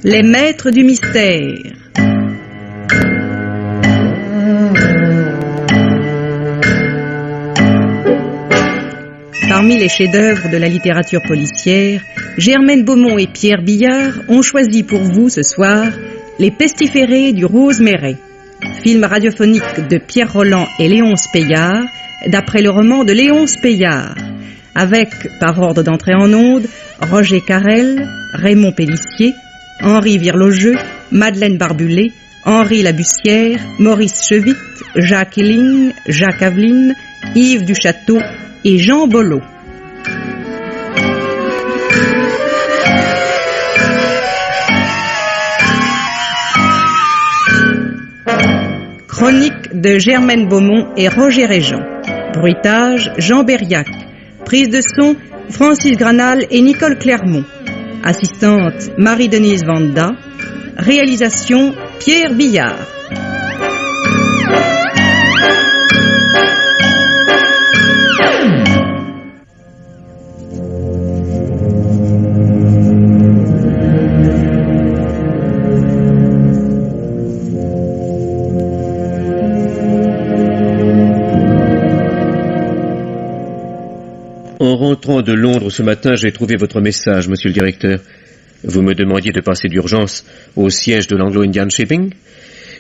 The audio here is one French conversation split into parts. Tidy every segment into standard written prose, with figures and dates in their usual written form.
Les maîtres du mystère. Parmi les chefs-d'œuvre de la littérature policière, Germaine Beaumont et Pierre Billard ont choisi pour vous ce soir Les pestiférés du Rosemeret, film radiophonique de Pierre Rolland et Léonce Payard, d'après le roman de Léonce Payard, avec, par ordre d'entrée en onde, Roger Carrel, Raymond Pélissier, Henri Virlogeux, Madeleine Barbulé, Henri Labussière, Maurice Chevitte, Jacques Hilling, Jacques Aveline, Yves Duchâteau et Jean Bollot. Chronique de Germaine Beaumont et Roger Régent. Bruitage, Jean Berriac. Prise de son, Francis Granal et Nicole Clermont. Assistante, Marie-Denise Vanda. Réalisation, Pierre Billard. En rentrant de Londres ce matin, j'ai trouvé votre message, monsieur le directeur. Vous me demandiez de passer d'urgence au siège de l'Anglo-Indian Shipping.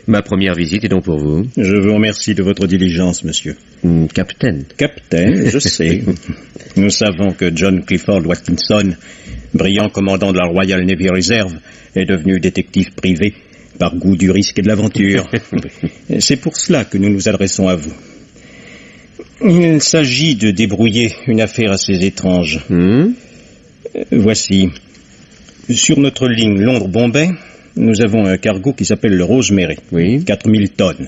Ma première visite est donc pour vous. Je vous remercie de votre diligence, monsieur. Capitaine. Capitaine, je sais. Nous savons que John Clifford Watkinson, brillant commandant de la Royal Navy Reserve, est devenu détective privé par goût du risque et de l'aventure. C'est pour cela que nous nous adressons à vous. Il s'agit de débrouiller une affaire assez étrange. Voici. Sur notre ligne Londres-Bombay, nous avons un cargo qui s'appelle le Rosemeret. Oui. 4000 tonnes.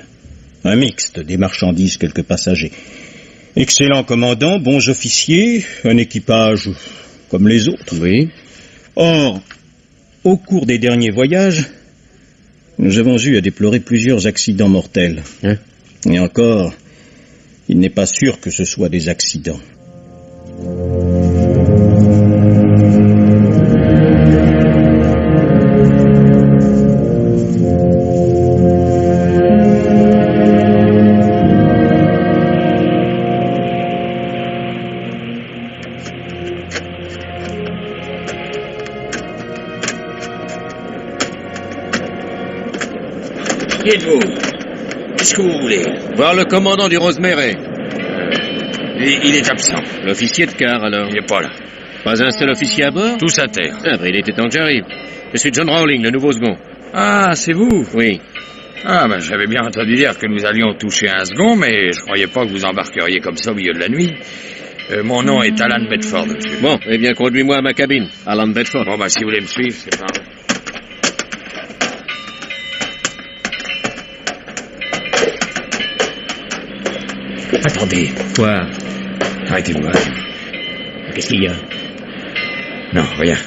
Un mixte, des marchandises, quelques passagers. Excellent commandant, bons officiers, un équipage comme les autres. Oui. Or, au cours des derniers voyages, nous avons eu à déplorer plusieurs accidents mortels. Et encore, il n'est pas sûr que ce soit des accidents. Qui êtes-vous? Qu'est-ce que vous voulez? Voir le commandant du Rosemeret. Il est absent. L'officier de quart, alors? Il n'est pas là. Pas un seul officier à bord? Tous à terre. Ah, ben, il était temps que j'arrive. Je suis John Rowling, le nouveau second. Ah, c'est vous? Oui. Ah, ben j'avais bien entendu dire que nous allions toucher un second, mais je croyais pas que vous embarqueriez comme ça au milieu de la nuit. Mon nom est Alan Bedford, monsieur. Bon, eh bien, conduis-moi à ma cabine. Alan Bedford. Bon, ben si vous voulez me suivre, c'est pas... Attendez. Quoi? Arrêtez-vous. Qu'est-ce qu'il y a? Non, rien.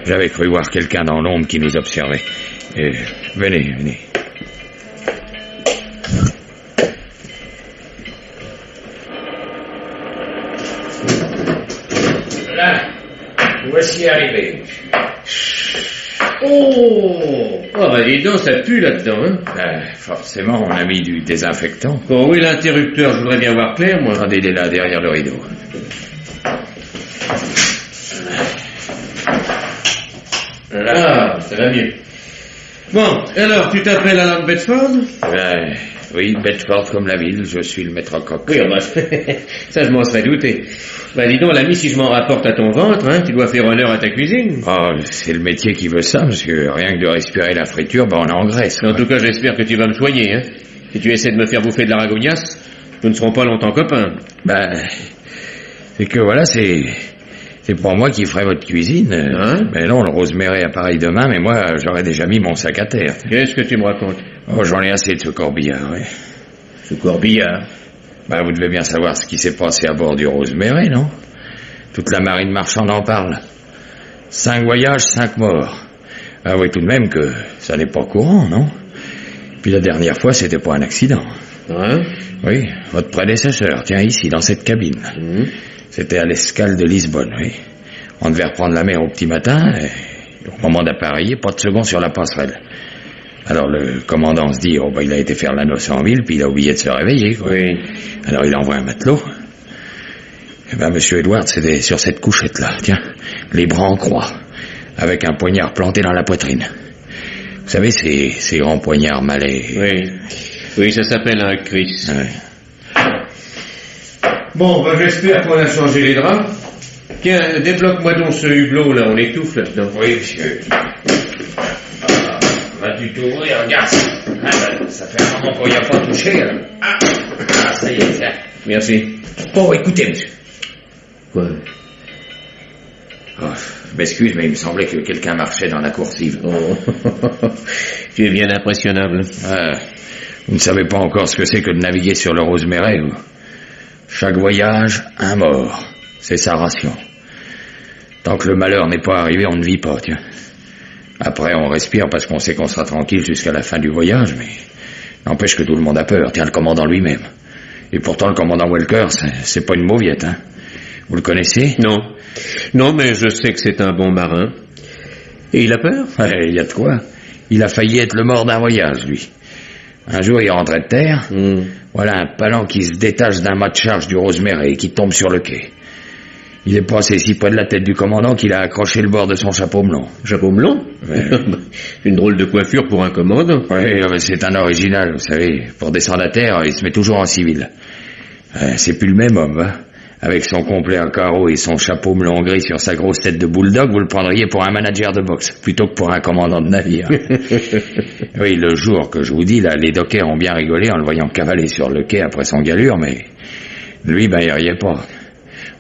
J'avais cru voir quelqu'un dans l'ombre qui nous observait. Venez. Là, voici arrivé. Oh, bah dis donc, ça pue là-dedans, hein? Forcément, on a mis du désinfectant. Bon, oui, l'interrupteur, je voudrais bien voir clair, moi. Attendez, il est là, derrière le rideau. Là, ça va mieux. Bon, alors, tu t'appelles Alan Bedford? Oui, Bedford comme la ville, je suis le maître coq. Oui, bah, ça je m'en serais douté. Bah dis donc, l'ami, si je m'en rapporte à ton ventre, hein, tu dois faire honneur à ta cuisine. Oh, c'est le métier qui veut ça, parce que rien que de respirer la friture, on engraisse. En tout cas, j'espère que tu vas me soigner, hein. Si tu essaies de me faire bouffer de la ragognasse, nous ne serons pas longtemps copains. C'est que voilà, c'est pour moi qui ferai votre cuisine. Mais non, le Rosemeret apparaît demain, mais moi, j'aurais déjà mis mon sac à terre. Qu'est-ce que tu me racontes? Oh, j'en ai assez de ce corbillard, oui. Ce corbillard? Vous devez bien savoir ce qui s'est passé à bord du Rosemeret, non? Toute la marine marchande en parle. 5 voyages, 5 morts. Oui, tout de même que ça n'est pas courant, non? Puis la dernière fois, c'était pas un accident. Oui, votre prédécesseur, tiens, ici, dans cette cabine. C'était à l'escale de Lisbonne, oui. On devait reprendre la mer au petit matin, et Au moment d'appareiller, pas de second sur la passerelle. Alors le commandant se dit, il a été faire la noce en ville, puis il a oublié de se réveiller, quoi. Oui. Alors il envoie un matelot. Eh ben, monsieur Edward, c'était sur cette couchette-là, tiens, les bras en croix, avec un poignard planté dans la poitrine. Vous savez, ces grands poignards malais. Oui. Oui, ça s'appelle un Chris. Ouais. Bon, j'espère qu'on a changé les draps. Tiens, débloque-moi donc ce hublot, là, on étouffe là-dedans. Oui, monsieur. Vas-tu t'ouvrir, regarde. Ça fait un moment qu'on n'y a pas touché. Ça y est, tiens. Merci. Oh, écoutez, monsieur. Quoi? Je m'excuse, mais il me semblait que quelqu'un marchait dans la coursive. Oh. Tu es bien impressionnable. Vous ne savez pas encore ce que c'est que de naviguer sur le Rosemary, vous. Chaque voyage, un mort. C'est sa ration. Tant que le malheur n'est pas arrivé, on ne vit pas, tiens. Après, on respire parce qu'on sait qu'on sera tranquille jusqu'à la fin du voyage, mais n'empêche que tout le monde a peur. Tiens, le commandant lui-même. Et pourtant, le commandant Welker, c'est pas une mauviette, hein. Vous le connaissez? Non. Non, mais je sais que c'est un bon marin. Et il a peur? Il y a de quoi. Il a failli être le mort d'un voyage, lui. Un jour, il rentrait de terre. Voilà un palan qui se détache d'un mât de charge du Rosemary et qui tombe sur le quai. Il est passé si près de la tête du commandant qu'il a accroché le bord de son chapeau melon. Chapeau melon? Ouais. Une drôle de coiffure pour un commandant. Oui, c'est un original, vous savez. Pour descendre à terre, il se met toujours en civil. C'est plus le même homme, hein. Avec son complet en carreau et son chapeau melon gris sur sa grosse tête de bulldog, vous le prendriez pour un manager de boxe, plutôt que pour un commandant de navire. Oui, le jour que je vous dis, là, les dockers ont bien rigolé en le voyant cavaler sur le quai après son galure, mais lui, il riait pas.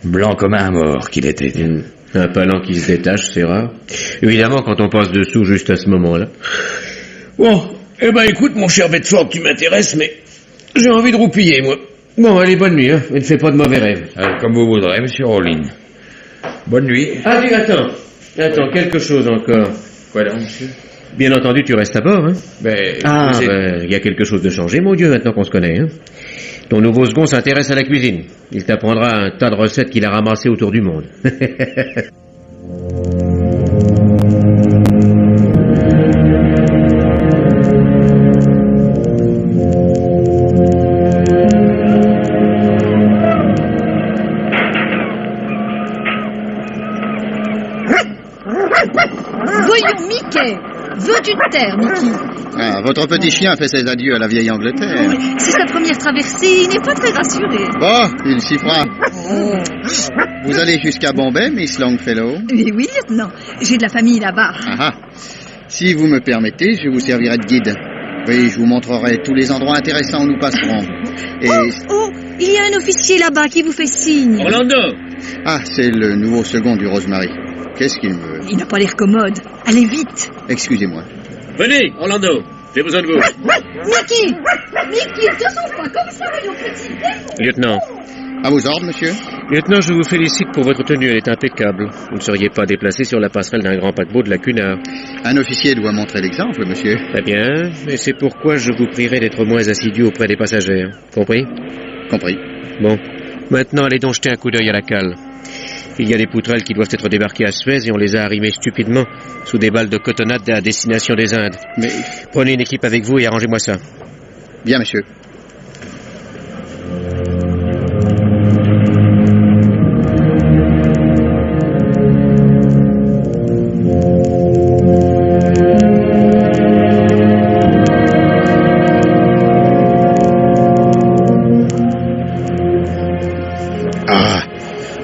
Blanc comme un mort qu'il était. Un palan qui se détache, c'est rare. Évidemment, quand on passe dessous juste à ce moment-là. Bon, écoute, mon cher Bedford, tu m'intéresses, mais j'ai envie de roupiller, moi. Bon, allez, bonne nuit, hein. Et ne fais pas de mauvais rêves. Comme vous voudrez, monsieur Rowling. Bonne nuit. Ah, dis, attends, quelque chose encore. Quoi donc, monsieur? Bien entendu, tu restes à bord, hein. Il y a quelque chose de changé, mon Dieu, maintenant qu'on se connaît, hein. Ton nouveau second s'intéresse à la cuisine. Il t'apprendra un tas de recettes qu'il a ramassées autour du monde. Voyons, Mickey! Veux-tu te taire, Mickey? Votre petit chien fait ses adieux à la vieille Angleterre. C'est sa première traversée, il n'est pas très rassuré. Bon, il s'y fera. Vous allez jusqu'à Bombay, Miss Longfellow? Oui, lieutenant. J'ai de la famille là-bas. Si vous me permettez, je vous servirai de guide. Oui, je vous montrerai tous les endroits intéressants où nous passerons. Et... Oh, il y a un officier là-bas qui vous fait signe. Orlando! C'est le nouveau second du Rosemary. Qu'est-ce qu'il veut? Il n'a pas l'air commode. Allez vite. Excusez-moi. Venez, Orlando, j'ai besoin de vous. Mickey, ne te sauve pas comme ça, voyons, petit démon. Lieutenant. À vos ordres, monsieur. Lieutenant, je vous félicite pour votre tenue, elle est impeccable. Vous ne seriez pas déplacé sur la passerelle d'un grand paquebot de la Cunard. Un officier doit montrer l'exemple, monsieur. Très bien, et c'est pourquoi je vous prierai d'être moins assidu auprès des passagers. Compris? Compris. Bon, maintenant allez donc jeter un coup d'œil à la cale. Il y a des poutrelles qui doivent être débarquées à Suez et on les a arrimées stupidement sous des balles de cotonnade à destination des Indes. Mais... Prenez une équipe avec vous et arrangez-moi ça. Bien, monsieur.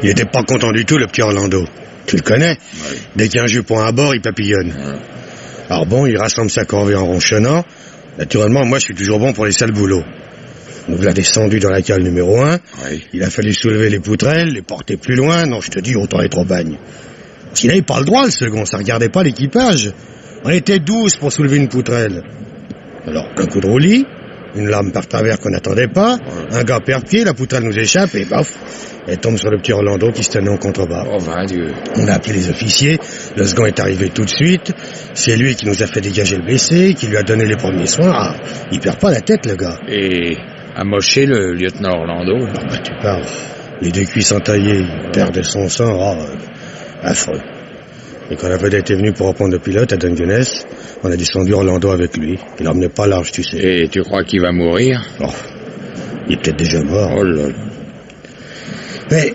Il était pas content du tout, le petit Orlando. Tu le connais? Oui. Dès qu'il y a un jupon à bord, il papillonne. Alors bon, il rassemble sa corvée en ronchonnant. Naturellement, moi, je suis toujours bon pour les sales boulots. On l'a descendu dans la cale numéro 1. Oui. Il a fallu soulever les poutrelles, les porter plus loin. Non, je te dis, autant être au bagne. Parce qu'il n'avait pas le droit, le second. Ça regardait pas l'équipage. On était 12 pour soulever une poutrelle. Alors, un coup de roulis, une lame par travers qu'on n'attendait pas, un gars perd pied, la poutrelle nous échappe et baf, elle tombe sur le petit Orlando qui se tenait en contrebas. Oh, ben Dieu. On a appelé les officiers, le second est arrivé tout de suite, c'est lui qui nous a fait dégager le blessé, qui lui a donné les premiers soins. Il perd pas la tête, le gars. Et amoché le lieutenant Orlando. Tu parles, les deux cuisses entaillées, il perd de son sang, affreux. Et quand la vedette est venue pour reprendre le pilote à Dungeness, on a descendu Orlando avec lui. Il emmenait pas large, tu sais. Et tu crois qu'il va mourir? Oh, il est peut-être déjà mort. Oh là là. Mais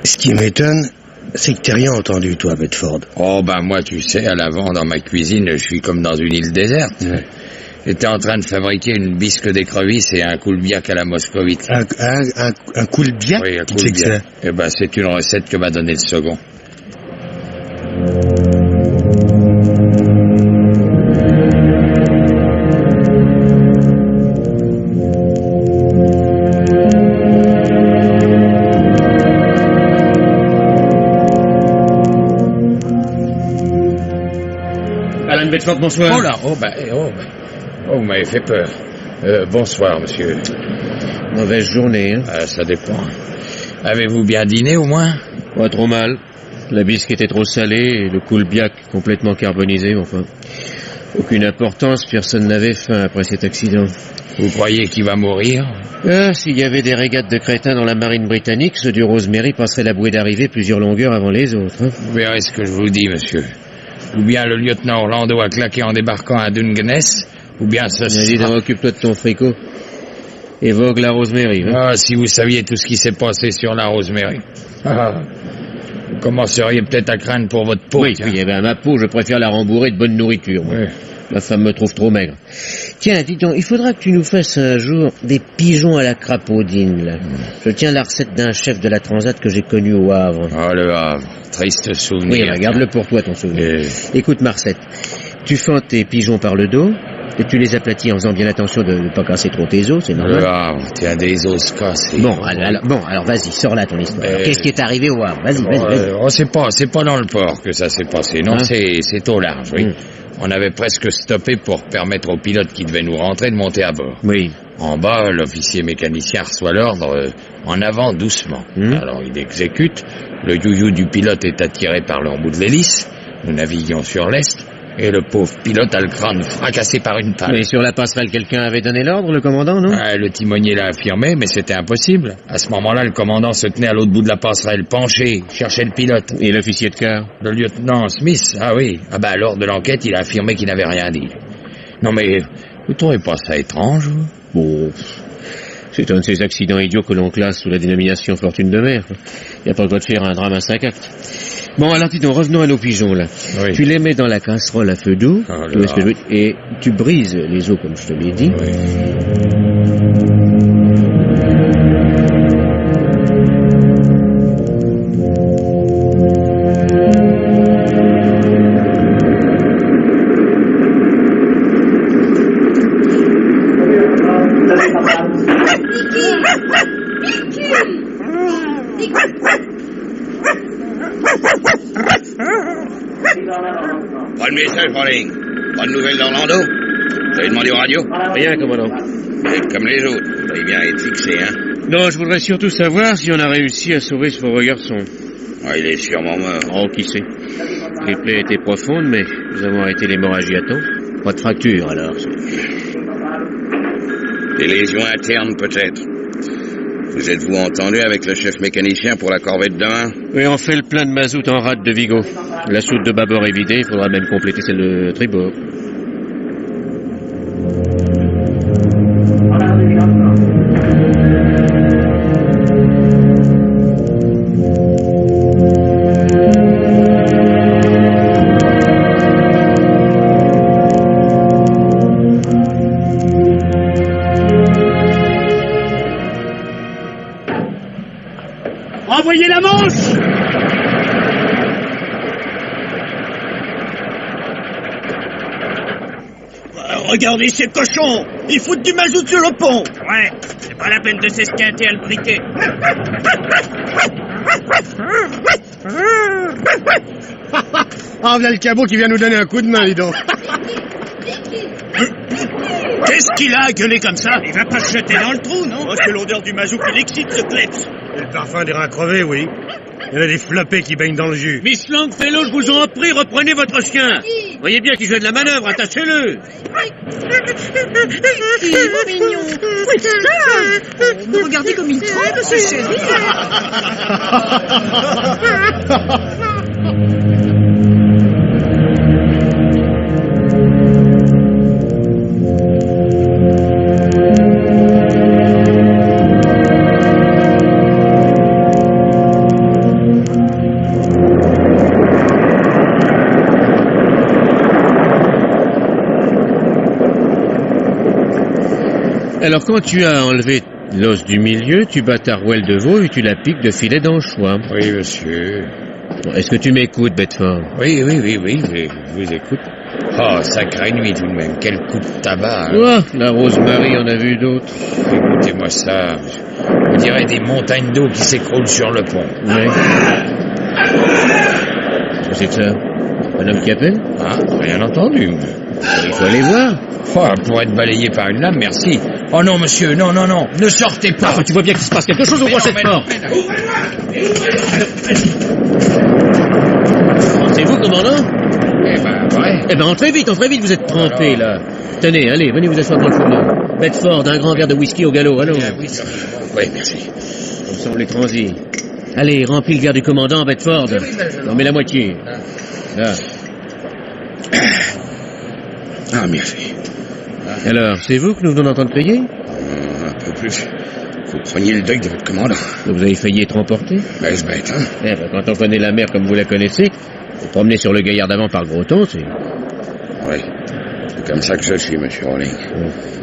ce qui m'étonne, c'est que t'as rien entendu, toi, Bedford. Oh, ben moi, tu sais, à l'avant, dans ma cuisine, je suis comme dans une île déserte. Ouais. J'étais en train de fabriquer une bisque d'écrevisse et un coulbiac à la moscovite. Un coulbiac? Oui, un Qui c'est que coulbiac. Eh ben, c'est une recette que m'a donné le second. Alan Bedford, bonsoir. Oh là, oh, vous m'avez fait peur. Bonsoir, monsieur. Mauvaise journée, hein? Ça dépend. Avez-vous bien dîné, au moins? Pas trop mal. La bisque était trop salée et le coulbiac complètement carbonisé, enfin. Aucune importance, personne n'avait faim après cet accident. Vous croyez qu'il va mourir? S'il y avait des régates de crétins dans la marine britannique, ceux du Rosemary passeraient la bouée d'arrivée plusieurs longueurs avant les autres, hein. Vous verrez ce que je vous dis, monsieur. Ou bien le lieutenant Orlando a claqué en débarquant à Dungeness, ou bien ce Dis donc, occupe-toi de ton fricot. Et vogue la Rosemary, hein. Ah, si vous saviez tout ce qui s'est passé sur la Rosemary. Vous commenceriez peut-être à craindre pour votre peau. Oui, tiens. oui, eh ben, ma peau, je préfère la rembourrer de bonne nourriture, moi. Oui. Ma femme me trouve trop maigre. Tiens, dis donc, il faudra que tu nous fasses un jour des pigeons à la crapaudine, là. Je tiens la recette d'un chef de la Transat que j'ai connu au Havre. Oh, le Havre. Triste souvenir. Oui, regarde-le pour toi, ton souvenir. Écoute, Marcette, tu fends tes pigeons par le dos, et tu les aplatis en faisant bien attention de ne pas casser trop tes os, c'est Le normal. Havre, tiens, des os cassés. Bon, alors vas-y, sors là ton histoire. Alors, qu'est-ce qui est arrivé au Havre? Vas-y. Oh, c'est pas dans le port que ça s'est passé. Non, Hein? c'est au large, oui. On avait presque stoppé pour permettre au pilote qui devait nous rentrer de monter à bord. Oui. En bas, l'officier mécanicien reçoit l'ordre en avant doucement. Alors il exécute. Le you-you du pilote est attiré par le bout de l'hélice. Nous naviguons sur l'est. Et le pauvre pilote a le crâne fracassé par une pale. Mais sur la passerelle, quelqu'un avait donné l'ordre, le commandant, non? Le timonier l'a affirmé, mais c'était impossible. À ce moment-là, le commandant se tenait à l'autre bout de la passerelle, penché, cherchait le pilote. Et l'officier de quart? Le lieutenant Smith, ah oui. Lors de l'enquête, il a affirmé qu'il n'avait rien dit. Non mais, vous trouvez pas ça étrange, vous? Bon, c'est un de ces accidents idiots que l'on classe sous la dénomination fortune de mer. Il n'y a pas le droit de faire un drame à 5 actes. Bon, alors dis donc, revenons à nos pigeons, là. Oui. Tu les mets dans la casserole à feu doux, tu vois ce que je veux dire, et tu brises les os, comme je te l'ai dit. Pas de message, Pauling. Pas de nouvelles d'Orlando. Vous avez demandé aux radios? Rien, commandant. Vous êtes comme les autres. Vous allez bien être fixé, hein? Non, je voudrais surtout savoir si on a réussi à sauver ce pauvre garçon. Ah, il est sûrement mort. Oh, qui sait. Les plaies étaient profondes, mais nous avons arrêté l'hémorragie à temps. Pas de fracture, alors. Des lésions internes, peut-être. Vous êtes-vous entendu avec le chef mécanicien pour la corvette demain? Oui, on fait le plein de mazout en rade de Vigo. La soute de bâbord est vidée, il faudra même compléter celle de tribord. Envoyez la manche! Regardez ces cochons! Ils foutent du mazout sur le pont! Ouais, c'est pas la peine de s'esquinter à le briquet. Ah, voilà le cabot qui vient nous donner un coup de main, dis donc. Qu'est-ce qu'il a à gueuler comme ça? Il va pas se jeter dans le trou, non? Oh, c'est l'odeur du mazout qui l'excite, ce kleps! Et le parfum des reins crevés, oui. Il y en a des floppés qui baignent dans le jus. Miss Longfellow, je vous en prie, reprenez votre chien. Voyez bien qu'il fait de la manœuvre, attachez-le. C'est mignon. Regardez comme il tremble, ce chéri. Alors, quand tu as enlevé l'os du milieu, tu bats ta rouelle de veau et tu la piques de filet d'anchois. Oui, monsieur. Bon, est-ce que tu m'écoutes, Bedford? Oui, je vous écoute. Oh, sacrée nuit tout de même. Quel coup de tabac. Oh, la Rosemary en a vu d'autres. Écoutez-moi ça. On dirait des montagnes d'eau qui s'écroulent sur le pont. Oui. Qu'est-ce que c'est que ça? Un homme qui appelle? Ah, rien entendu. Il faut aller voir. Oh, pour être balayé par une lame, merci. Oh non, monsieur, non, ne sortez pas. Ah, tu vois bien qu'il se passe quelque chose, ouvre cette porte. C'est vous, commandant? Eh ben, vrai. Eh ben, entrez vite, vous êtes trempé, là. Tenez, allez, venez vous asseoir dans le fourneau. Bedford, un grand verre de whisky au galop, allons. Oui, merci. Comme ça, on les transit. Allez, remplis le verre du commandant, Bedford. Non, mais la moitié. Là. Ah, merci. Alors, c'est vous que nous venons d'entendre crier? Un peu plus. Vous preniez le deuil de votre commandant. Vous avez failli être emporté? Ben, c'est bête, hein? Eh ben, quand on connaît la mer comme vous la connaissez, vous promenez sur le gaillard d'avant par le gros ton, c'est... Oui. C'est comme ça que je suis, monsieur Rowling.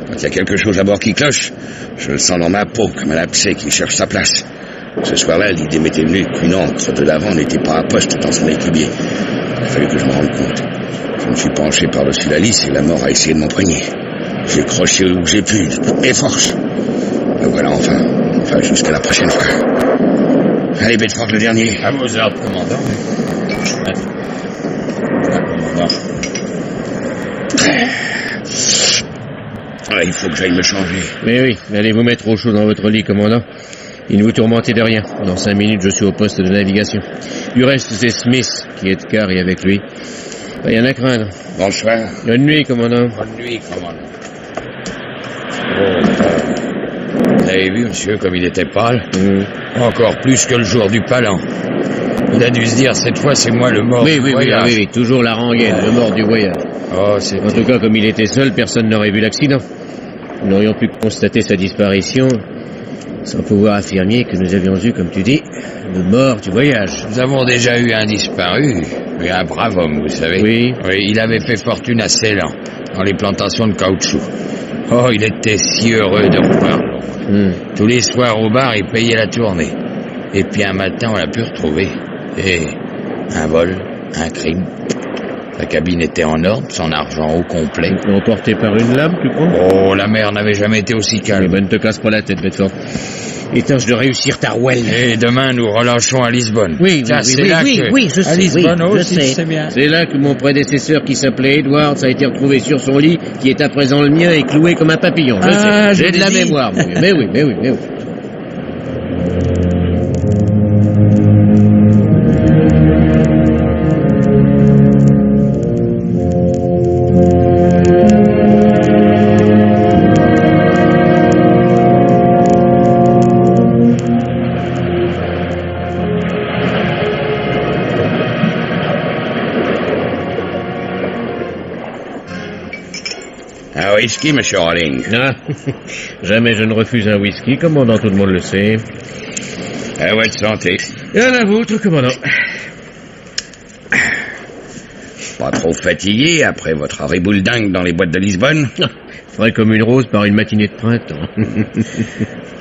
Quand il y a quelque chose à bord qui cloche, je le sens dans ma peau, comme un abcès qui cherche sa place. Ce soir-là, l'idée m'était venue qu'une encre de l'avant n'était pas à poste dans son équipier. Il a fallu que je me rende compte. Je me suis penché par-dessus la lisse et la mort a essayé de m'empoigner. J'ai croché où j'ai pu, de toutes mes forces. Me voilà enfin jusqu'à la prochaine fois. Allez, Bedford, le dernier. À vos ordres, commandant. Commandant. Ouais, il faut que j'aille me changer. Mais oui, allez vous mettre au chaud dans votre lit, commandant. Il ne vous tourmentez de rien. Dans 5 minutes, je suis au poste de navigation. Du reste, c'est Smith qui est de quart et avec lui. Rien à craindre. Bonsoir. Bonne nuit, commandant. Bonne nuit, commandant. Vous avez vu, monsieur, comme il était pâle? Encore plus que le jour du palan. Il a dû se dire, cette fois, c'est moi le mort du voyage. Oui, toujours la rengaine, le mort du voyage. Oh, c'est... En tout cas, comme il était seul, personne n'aurait vu l'accident. Nous n'aurions pu constater sa disparition sans pouvoir affirmer que nous avions eu, comme tu dis, le mort du voyage. Nous avons déjà eu un disparu, mais un brave homme, vous savez. Oui. Il avait fait fortune à Ceylan, dans les plantations de caoutchouc. Oh, il était si heureux de revoir Londres. Tous les soirs au bar, il payait la tournée. Et puis un matin, on l'a pu retrouver. Et un vol, un crime. Sa cabine était en ordre, son argent au complet. Emporté par une lame, tu crois? Oh, la mer n'avait jamais été aussi calme. Eh ben, ne te casse pas la tête, Bedford. Et tâche de réussir ta rouelle. Et demain, nous relâchons à Lisbonne. Oui, je sais. À Lisbonne oui, aussi, c'est bien. C'est là que mon prédécesseur qui s'appelait Edwards a été retrouvé sur son lit, qui est à présent le mien et cloué comme un papillon. Je sais. J'ai de la mémoire, mon vieux. Mais oui. Un whisky, monsieur Rowling? Ah, jamais je ne refuse un whisky, commandant, tout le monde le sait. À votre santé. Et à la vôtre, commandant. Pas trop fatigué après votre ribouledingue dans les boîtes de Lisbonne? Frais comme une rose par une matinée de printemps.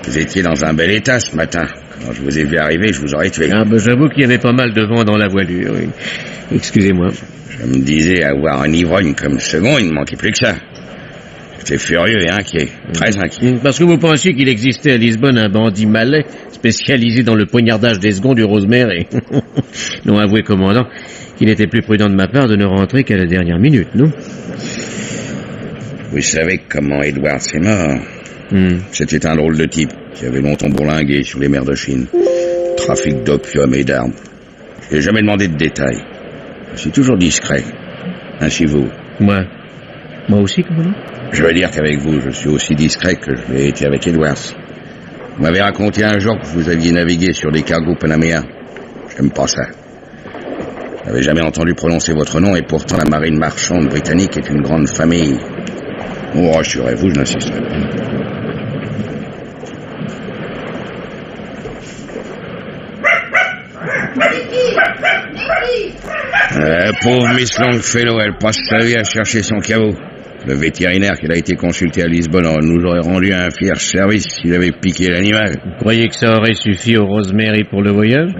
Vous étiez dans un bel état ce matin. Quand je vous ai vu arriver, je vous aurais tué. Ah, ben, j'avoue qu'il y avait pas mal de vent dans la voilure. Oui. Excusez-moi. Je me disais, avoir un ivrogne comme second, il ne manquait plus que ça. J'étais furieux et inquiet, très inquiet. Parce que vous pensiez qu'il existait à Lisbonne un bandit malais spécialisé dans le poignardage des seconds du Rosemary. Non, avouez, commandant, qu'il était plus prudent de ma part de ne rentrer qu'à la dernière minute, non? Vous savez comment Edwards est mort? C'était un drôle de type qui avait longtemps bourlingué sur les mers de Chine. Trafic d'opium et d'armes. Je n'ai jamais demandé de détails. Je suis toujours discret. Ainsi vous. Moi aussi, commandant? Je veux dire qu'avec vous, je suis aussi discret que je l'ai été avec Edwards. Vous m'avez raconté un jour que vous aviez navigué sur des cargos panaméens. J'aime pas ça. Je n'avais jamais entendu prononcer votre nom et pourtant la marine marchande britannique est une grande famille. Oh, rassurez-vous, je n'insisterai pas. Pauvre Miss Longfellow, elle passe sa vie à chercher son caveau. Le vétérinaire qui a été consulté à Lisbonne nous aurait rendu un fier service s'il avait piqué l'animal. Vous croyez que ça aurait suffi au Rosemary pour le voyage?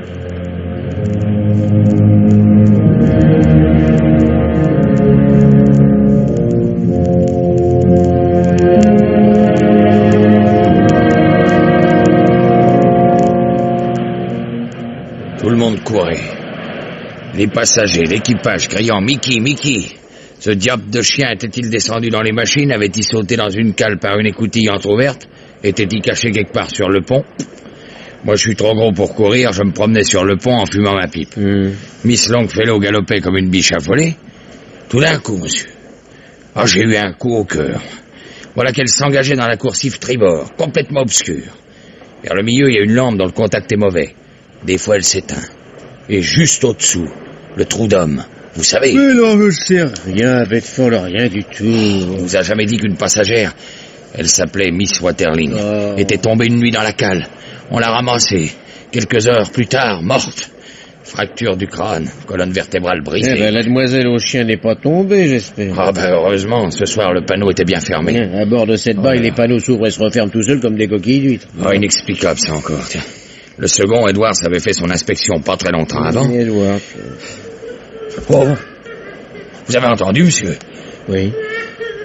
Tout le monde courait. Les passagers, l'équipage criant « Mickey, Mickey !» Ce diable de chien était-il descendu dans les machines? Avait-il sauté dans une cale par une écoutille entrouverte? Était-il caché quelque part sur le pont? Moi, je suis trop gros pour courir, je me promenais sur le pont en fumant ma pipe. Miss Longfellow galopait comme une biche affolée. Tout d'un coup, monsieur. Ah, j'ai eu un coup au cœur. Voilà qu'elle s'engageait dans la coursive tribord, complètement obscure. Vers le milieu, il y a une lampe dont le contact est mauvais. Des fois, elle s'éteint. Et juste au-dessous, le trou d'homme. Vous savez... Mais non, je sais rien, Bedford, rien du tout. On vous a jamais dit qu'une passagère, elle s'appelait Miss Waterling, était tombée une nuit dans la cale. On l'a ramassée. Quelques heures plus tard, morte. Fracture du crâne, colonne vertébrale brisée. Eh ben, la demoiselle au chien n'est pas tombée, j'espère. Ah ben, heureusement, ce soir, le panneau était bien fermé. À bord de cette baille, les panneaux s'ouvrent et se referment tout seuls comme des coquilles d'huîtres. Ah, inexplicable, ça encore, tiens. Le second, Edwards, avait fait son inspection pas très longtemps avant. Edwards. Oh, vous avez entendu, monsieur? Oui.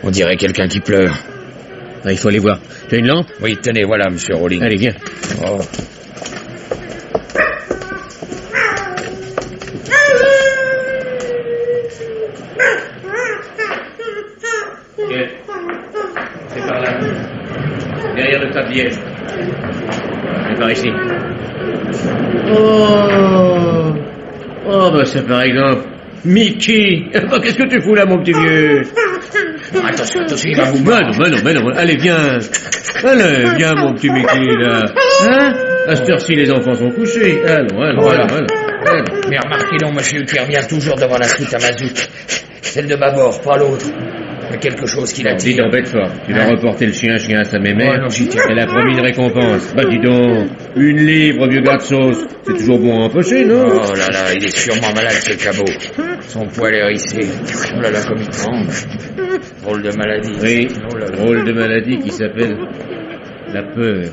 On dirait quelqu'un qui pleure. Ah, il faut aller voir. Tu as une lampe? Oui, tenez, voilà, monsieur Rowling. Allez, viens. Oh. Tiens. C'est par là. Derrière le tablier. C'est par ici. Oh, bah c'est par exemple Mickey. Qu'est-ce que tu fous là, mon petit vieux? Attention, attention, il va vous... Mais non, allez, viens. Allez, viens, mon petit Mickey, là. Hein? À cette heure-ci, les enfants sont couchés. Allons. Mais remarquez donc, monsieur, qui revient toujours devant la soute à mazout. Celle de bâbord, pas l'autre. Il y a quelque chose qui l'attire. Dis donc, Bedford, tu vas reporter le chien à sa mémère. Oh non, j'y tiens. Elle a promis une récompense. Bah dis donc, 1 livre, vieux gars de sauce. C'est toujours bon à empocher, non? Oh là là, il est sûrement malade, ce cabot. Son poil est hérissé. Oh là là, comme il tremble. Drôle de maladie. Oui, oh là là. drôle de maladie qui s'appelle la peur.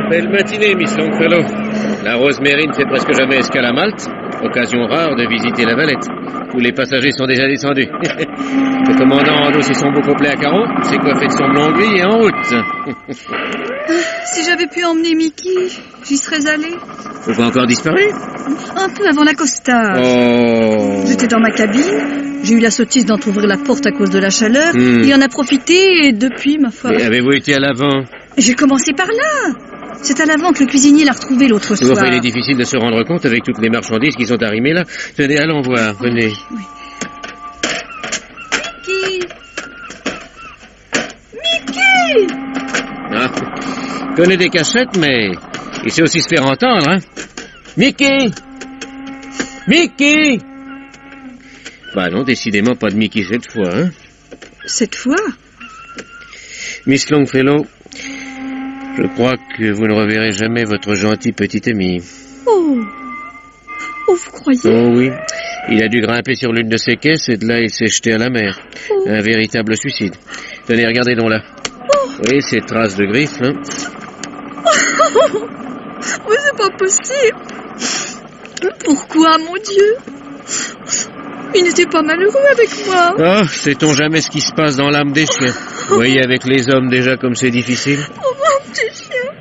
Belle matinée, Miss Longfellow. La Rosemary ne fait presque jamais escale à Malte. Occasion rare de visiter la Valette. Tous les passagers sont déjà descendus. Le commandant a endossé son beau complet à carreaux, s'est coiffé de son blanc gris et en route. Si j'avais pu emmener Mickey, j'y serais allée. Pourquoi encore disparu? Un peu avant l'accostage. Oh. J'étais dans ma cabine, j'ai eu la sottise d'entrouvrir la porte à cause de la chaleur. Il en a profité et depuis, ma foi... Mais avez-vous été à l'avant? J'ai commencé par là. C'est à l'avant que le cuisinier l'a retrouvé l'autre soir. Enfin, il est difficile de se rendre compte avec toutes les marchandises qui sont arrimées là. Tenez, allons voir, venez. Oui. Mickey! Ah, connaît des cachettes, mais il sait aussi se faire entendre, hein. Mickey! Mickey! Bah non, décidément pas de Mickey cette fois, hein. Cette fois? Miss Longfellow, je crois que vous ne reverrez jamais votre gentil petit ami. Oh, vous croyez? Oh oui, il a dû grimper sur l'une de ses caisses et de là il s'est jeté à la mer. Un véritable suicide. Tenez, regardez donc là. Oui, ces traces de griffes, hein. Mais c'est pas possible. Pourquoi, mon Dieu? Il n'était pas malheureux avec moi. Oh, sait-on jamais ce qui se passe dans l'âme des chiens. Vous voyez avec les hommes déjà comme c'est difficile. Oh, mon petit chien.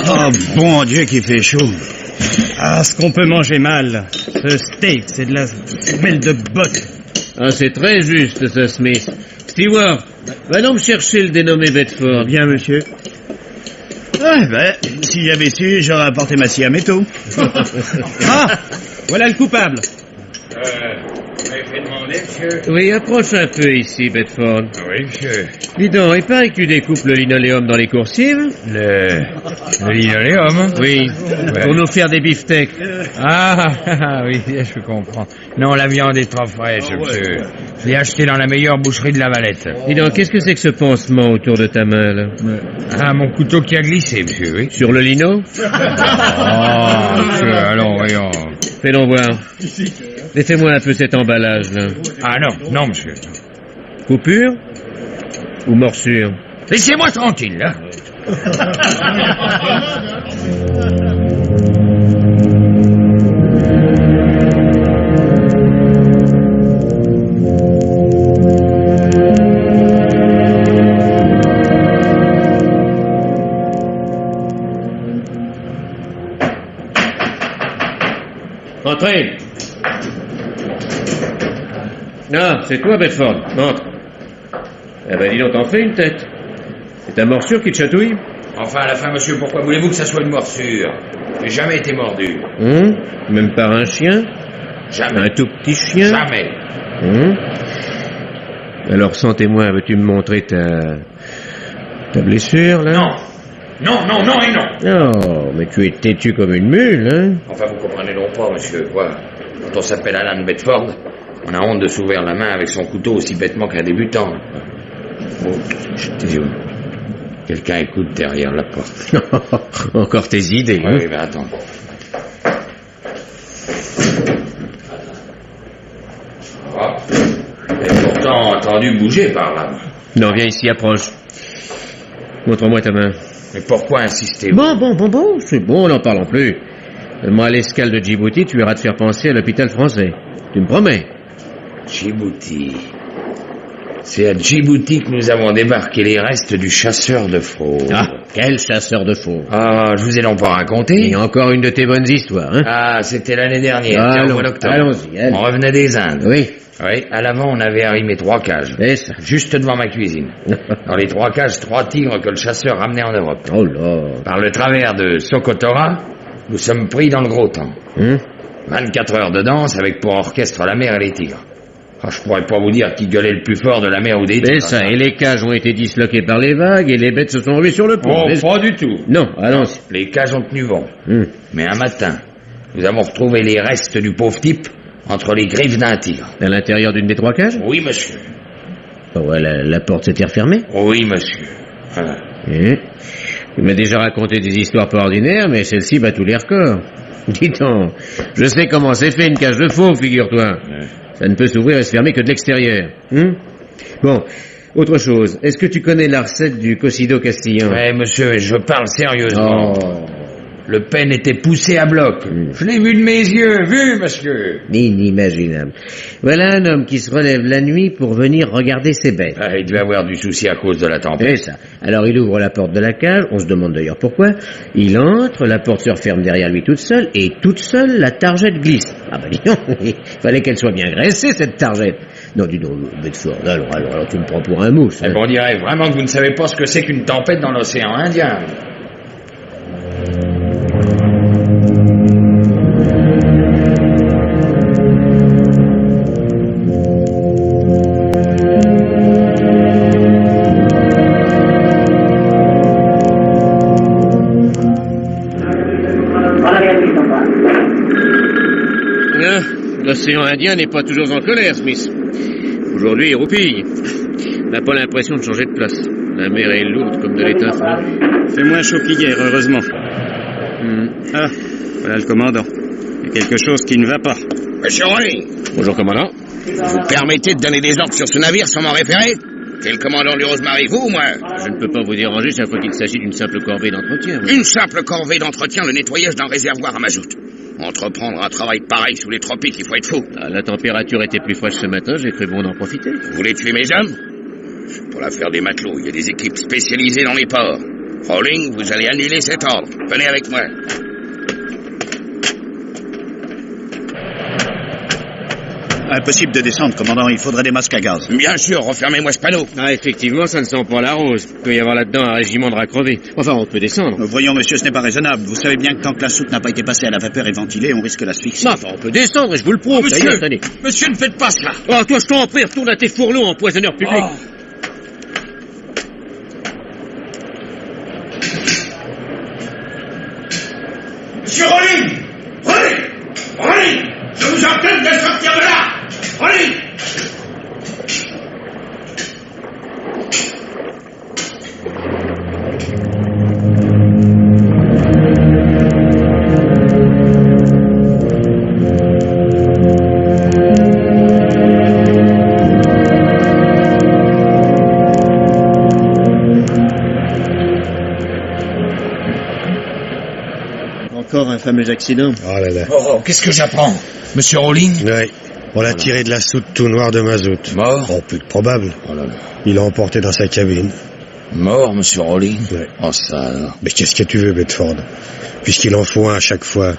Oh, bon Dieu qu'il fait chaud. Ah, ce qu'on peut manger mal. Ce steak, c'est de la semelle de botte. Ah, c'est très juste, ça, Smith. Stewart, Va donc me chercher le dénommé Bedford. Bien, monsieur. Ah, ben, si j'avais su, j'aurais apporté ma scie à métaux. Ah, voilà le coupable. Vous m'avez fait demander, monsieur? Oui, approche un peu ici, Bedford. Oui, monsieur. Dis donc, il paraît que tu découpes le linoléum dans les coursives. Le linoléum? Oui, Ouais. pour nous faire des beefsteaks. Oui, je comprends. Non, la viande est trop fraîche, monsieur. Je l'ai acheté dans la meilleure boucherie de la Valette. Dis donc, qu'est-ce que c'est que ce pansement autour de ta main, là? Ah, mon couteau qui a glissé, monsieur, oui. Sur le lino? Oh, monsieur, allons, voyons. Fais donc voir. Et fais-moi un peu cet emballage, là. Ah non, monsieur. Coupure ou morsure? Laissez-moi tranquille, là. Entrez. Ah, c'est toi, Bedford. Entre. Eh ben, dis donc, t'en fais une tête. C'est ta morsure qui te chatouille? Enfin, à la fin, monsieur, pourquoi voulez-vous que ça soit une morsure? J'ai jamais été mordu. Même par un chien? Jamais. Un tout petit chien? Jamais. Alors, sans témoin, veux-tu me montrer ta blessure, là? Non. Non et non. Oh, mais tu es têtu comme une mule, hein? Enfin, vous comprenez non pas, monsieur. Quoi? Quand on s'appelle Alan Bedford, on a honte de s'ouvrir la main avec son couteau aussi bêtement qu'un débutant. Bon, je te dis, quelqu'un écoute derrière la porte. Encore tes idées, hein? Oui, mais attends. Ah. Et pourtant entendu bouger par là. Non, viens ici, approche. Montre-moi ta main. Mais pourquoi insister? Bon, c'est bon, on n'en parlons plus. Moi, à l'escale de Djibouti, tu iras te faire penser à l'hôpital français. Tu me promets? Djibouti. C'est à Djibouti que nous avons débarqué les restes du chasseur de faux. Ah, quel chasseur de faux? Ah, je vous ai donc pas raconté? Et encore une de tes bonnes histoires, hein? Ah, c'était l'année dernière, au mois d'octobre. Allons-y. On revenait des Indes. Oui. Oui, à l'avant, on avait arrimé 3 cages. C'est ça. Juste devant ma cuisine. Dans les 3 cages, 3 tigres que le chasseur ramenait en Europe. Oh là. Par le travers de Socotora, nous sommes pris dans le gros temps. 24 heures de danse avec pour orchestre la mer et les tigres. Ah, je pourrais pas vous dire qui gueulait le plus fort de la mer ou des tigres. C'est ça, et les cages ont été disloquées par les vagues et les bêtes se sont ruées sur le pont. Oh, pas du tout. Non, allons-y. Les cages ont tenu bon. Mais un matin, nous avons retrouvé les restes du pauvre type entre les griffes d'un tigre. À l'intérieur d'une des 3 cages? Oui, monsieur. Oh, ouais, la porte s'était refermée? Oui, monsieur. Voilà. Tu m'as déjà raconté des histoires pas ordinaires, mais celle-ci bat tous les records. Dis donc, je sais comment c'est fait une cage de fauve, figure-toi. Ça ne peut s'ouvrir et se fermer que de l'extérieur. Bon, autre chose. Est-ce que tu connais la recette du cocido castillan? Ouais, monsieur, je parle sérieusement. Oh. Le pêne était poussé à bloc. Je l'ai vu de mes yeux, vu, monsieur. Inimaginable. Voilà un homme qui se relève la nuit pour venir regarder ses bêtes. Ah, il devait avoir du souci à cause de la tempête. C'est ça. Alors il ouvre la porte de la cage, on se demande d'ailleurs pourquoi. Il entre, la porte se referme derrière lui toute seule, et toute seule, la targette glisse. Ah bah dis donc, il fallait qu'elle soit bien graissée, cette targette. Non, dis donc, Bedford, alors tu me prends pour un mousse. On dirait vraiment que vous ne savez pas ce que c'est qu'une tempête dans l'océan Indien. L'océan Indien n'est pas toujours en colère, Smith. Aujourd'hui, il roupille. On n'a pas l'impression de changer de place. La mer est lourde comme de l'étain fondu. C'est moins chaud qu'hier, heureusement. Ah, voilà le commandant. Il y a quelque chose qui ne va pas. Monsieur Roney, Bonjour, commandant. vous permettez de donner des ordres sur ce navire sans m'en référer? T'es le commandant du Rosemary, vous ou moi? Je ne peux pas vous déranger chaque fois qu'il s'agit d'une simple corvée d'entretien. Une simple corvée d'entretien, le nettoyage d'un réservoir à mazout. Entreprendre un travail pareil sous les tropiques, il faut être fou. Ah, la température était plus fraîche ce matin, j'ai cru bon d'en profiter. Vous voulez tuer mes hommes? Pour l'affaire des matelots, il y a des équipes spécialisées dans les ports. Rowling, vous allez annuler cet ordre. Venez avec moi. Impossible de descendre, commandant. Il faudrait des masques à gaz. Bien sûr, refermez-moi ce panneau. Ah, effectivement, ça ne sent pas la rose. Il peut y avoir là-dedans un régiment de rats crevés. Enfin, on peut descendre. Voyons, monsieur, ce n'est pas raisonnable. Vous savez bien que tant que la soute n'a pas été passée à la vapeur et ventilée, on risque l'asphyxie. Non, enfin, on peut descendre et je vous le prouve. Monsieur, D'ailleurs, tenez. monsieur, ne faites pas cela. Oh, toi, je t'en prie, retourne à tes fourneaux, empoisonneur public. Oh. Monsieur Rolling! Rolling! Rolling! Je vous ordonne de sortir de là! Rolling! Encore un fameux accident. Oh là là. Oh, qu'est-ce que j'apprends? Monsieur Rolling? Ouais. On l'a tiré de la soute tout noire de mazout. Mort? Oh, plus que probable. Oh là là. Il l'a emporté dans sa cabine. Mort, monsieur Rolling? Ouais. Oh, ça alors. Mais qu'est-ce que tu veux, Bedford? Puisqu'il en faut un à chaque fois.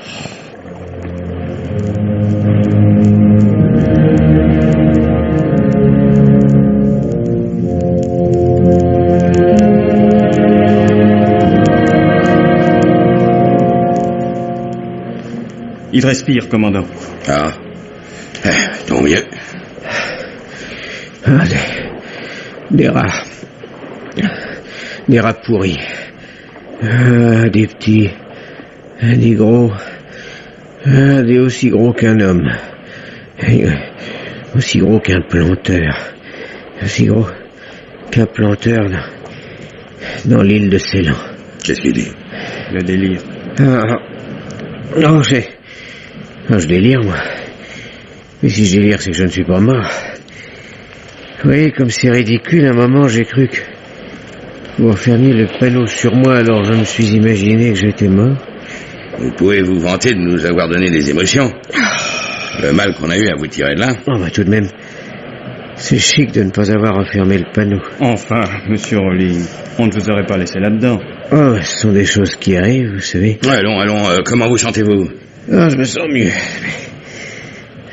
Il respire, commandant. Ah. Tant mieux. Ah, des rats. Des rats pourris. Ah, des petits. Des gros. Ah, des aussi gros qu'un homme. Aussi gros qu'un planteur. Aussi gros qu'un planteur dans l'île de Ceylan. Qu'est-ce qu'il dit? Le délire. Ah, non, je délire, moi. Mais si je délire, c'est que je ne suis pas mort. Vous voyez, comme c'est ridicule, à un moment, j'ai cru que vous refermiez le panneau sur moi, alors je me suis imaginé que j'étais mort. Vous pouvez vous vanter de nous avoir donné des émotions. Le mal qu'on a eu à vous tirer de là. Oh, bah tout de même, c'est chic de ne pas avoir refermé le panneau. Enfin, monsieur Rolling, on ne vous aurait pas laissé là-dedans. Oh, ce sont des choses qui arrivent, vous savez. Allons, comment vous sentez-vous? Ah, je me sens mieux.